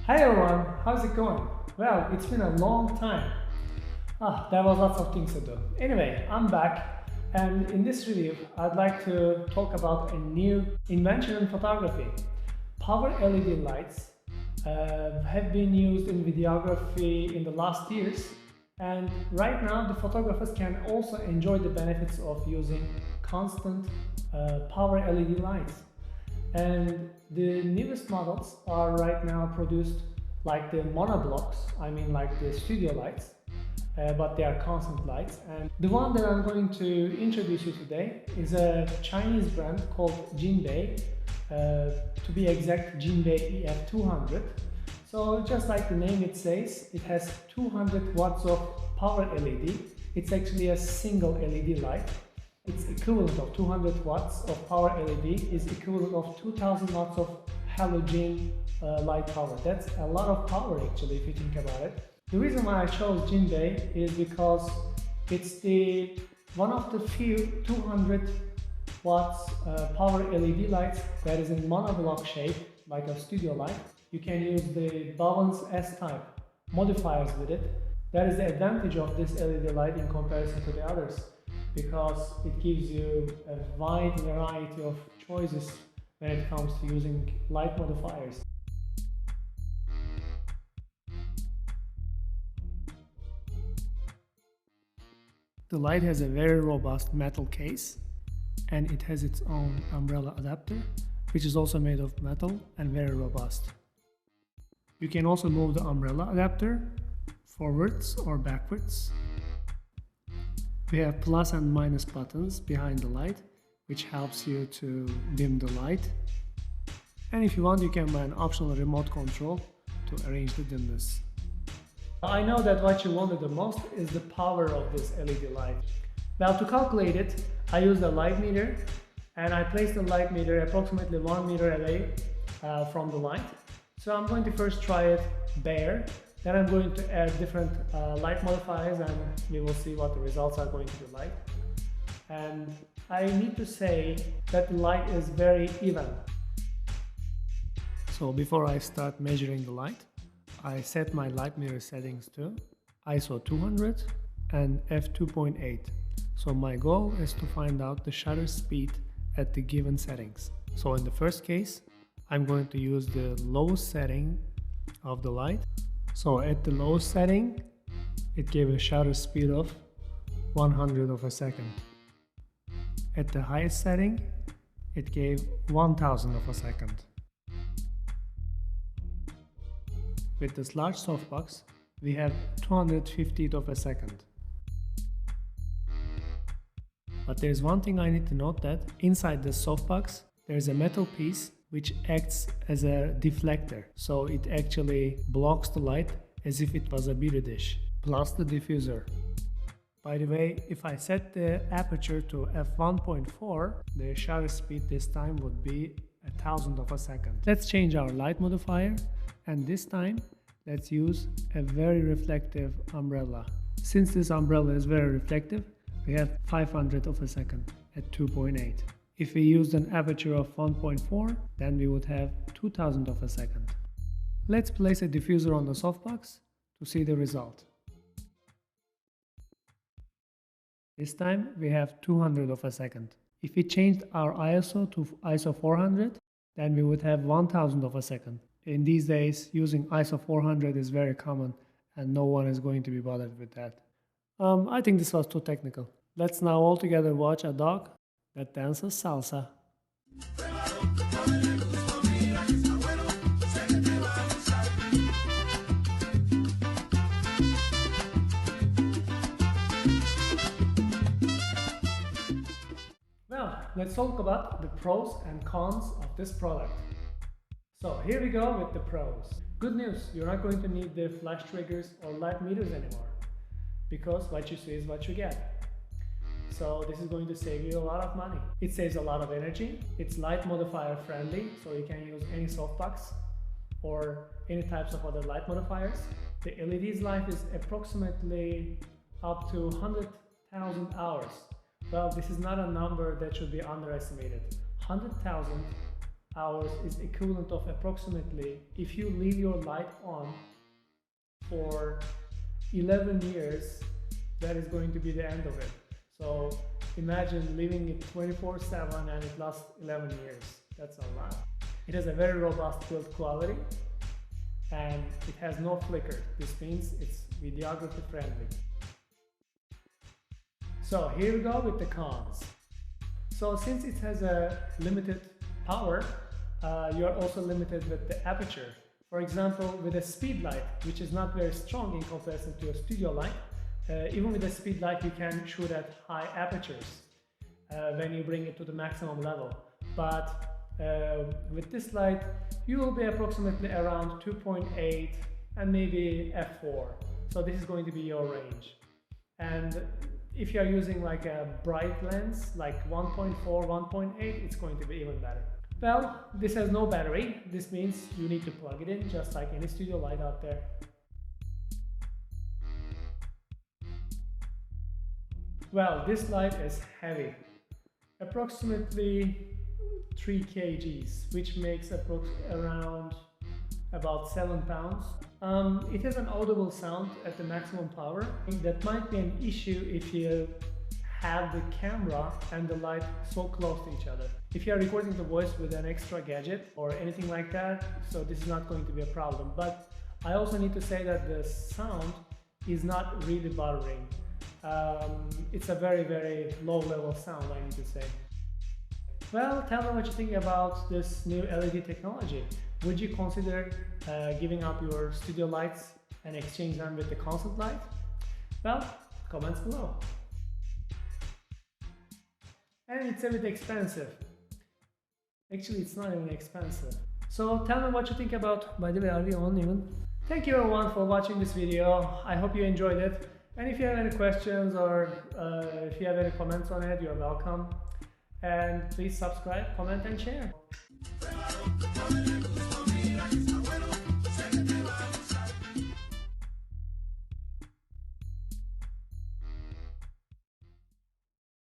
Hi everyone, how's it going? Well, it's been a long time. There was lots of things to do. Anyway, I'm back, and in this review, I'd like to talk about a new invention in photography. Power LED lights have been used in videography in the last years, and right now the photographers can also enjoy the benefits of using constant power LED lights. And the newest models are right now produced like the monoblocks, I mean like the studio lights, but they are constant lights. And the one that I'm going to introduce you today is a Chinese brand called Jinbei, to be exact Jinbei EF200. So just like the name it says, it has 200 watts of power LED. It's actually a single LED light. Its equivalent of 200 watts of power LED is equivalent of 2000 watts of halogen light power. That's a lot of power actually if you think about it. The reason why I chose Jinbei is because it's one of the few 200 watts power LED lights that is in monoblock shape like a studio light. You can use the Bowens S-type modifiers with it. That is the advantage of this LED light in comparison to the others, because it gives you a wide variety of choices when it comes to using light modifiers. The light has a very robust metal case, and it has its own umbrella adapter, which is also made of metal and very robust. You can also move the umbrella adapter forwards or backwards. We have plus and minus buttons behind the light, which helps you to dim the light. And if you want, you can buy an optional remote control to arrange the dimness. I know that what you wanted the most is the power of this LED light. Well, to calculate it, I used a light meter, and I placed the light meter approximately 1 meter away from the light. So I'm going to first try it bare. Then I'm going to add different light modifiers, and we will see what the results are going to be like. And I need to say that the light is very even. So before I start measuring the light, I set my light meter settings to ISO 200 and f2.8. So my goal is to find out the shutter speed at the given settings. So in the first case, I'm going to use the lowest setting of the light. So at the lowest setting, it gave a shutter speed of 100 of a second. At the highest setting, it gave 1000 of a second. With this large softbox, we have 250th of a second. But there's one thing I need to note, that inside the softbox, there's a metal piece which acts as a deflector. So it actually blocks the light as if it was a beauty dish, plus the diffuser. By the way, if I set the aperture to f1.4, the shutter speed this time would be 1000 of a second. Let's change our light modifier, and this time let's use a very reflective umbrella. Since this umbrella is very reflective, we have 500 of a second at 2.8. If we used an aperture of 1.4, then we would have 2000 of a second. Let's place a diffuser on the softbox to see the result. This time we have 200 of a second. If we changed our ISO to ISO 400, then we would have 1000 of a second. In these days, using ISO 400 is very common, and no one is going to be bothered with that. I think this was too technical. Let's now all together watch a dog that dances salsa. Well, let's talk about the pros and cons of this product. So here we go with the pros. Good news, you're not going to need the flash triggers or light meters anymore, because what you see is what you get. So this is going to save you a lot of money. It saves a lot of energy. It's light modifier friendly, so you can use any softbox or any types of other light modifiers. The LED's life is approximately up to 100,000 hours. Well, this is not a number that should be underestimated. 100,000 hours is equivalent of approximately, if you leave your light on for 11 years, that is going to be the end of it. So imagine leaving it 24/7 and it lasts 11 years. That's a lot. It has a very robust build quality and it has no flicker. This means it's videography friendly. So here we go with the cons. So since it has a limited power, you are also limited with the aperture. For example, with a speed light, which is not very strong in comparison to a studio light, even with a speed light you can shoot at high apertures when you bring it to the maximum level. But with this light, you will be approximately around 2.8 and maybe f4. So this is going to be your range. And if you are using like a bright lens, like 1.4, 1.8, it's going to be even better. Well, this has no battery. This means you need to plug it in, just like any studio light out there. Well, this light is heavy, approximately 3 kgs, which makes around about 7 pounds. It has an audible sound at the maximum power. That might be an issue if you have the camera and the light so close to each other. If you are recording the voice with an extra gadget or anything like that, so this is not going to be a problem. But I also need to say that the sound is not really bothering. It's a very, very low level sound, I need to say. Well, tell me what you think about this new LED technology. Would you consider giving up your studio lights and exchange them with the concert light? Well, comments below. And it's a bit expensive. Actually, it's not even expensive. So tell me what you think about, by the way, are we on even? Thank you everyone for watching this video. I hope you enjoyed it. And if you have any questions or if you have any comments on it, you're welcome. And please subscribe, comment and share.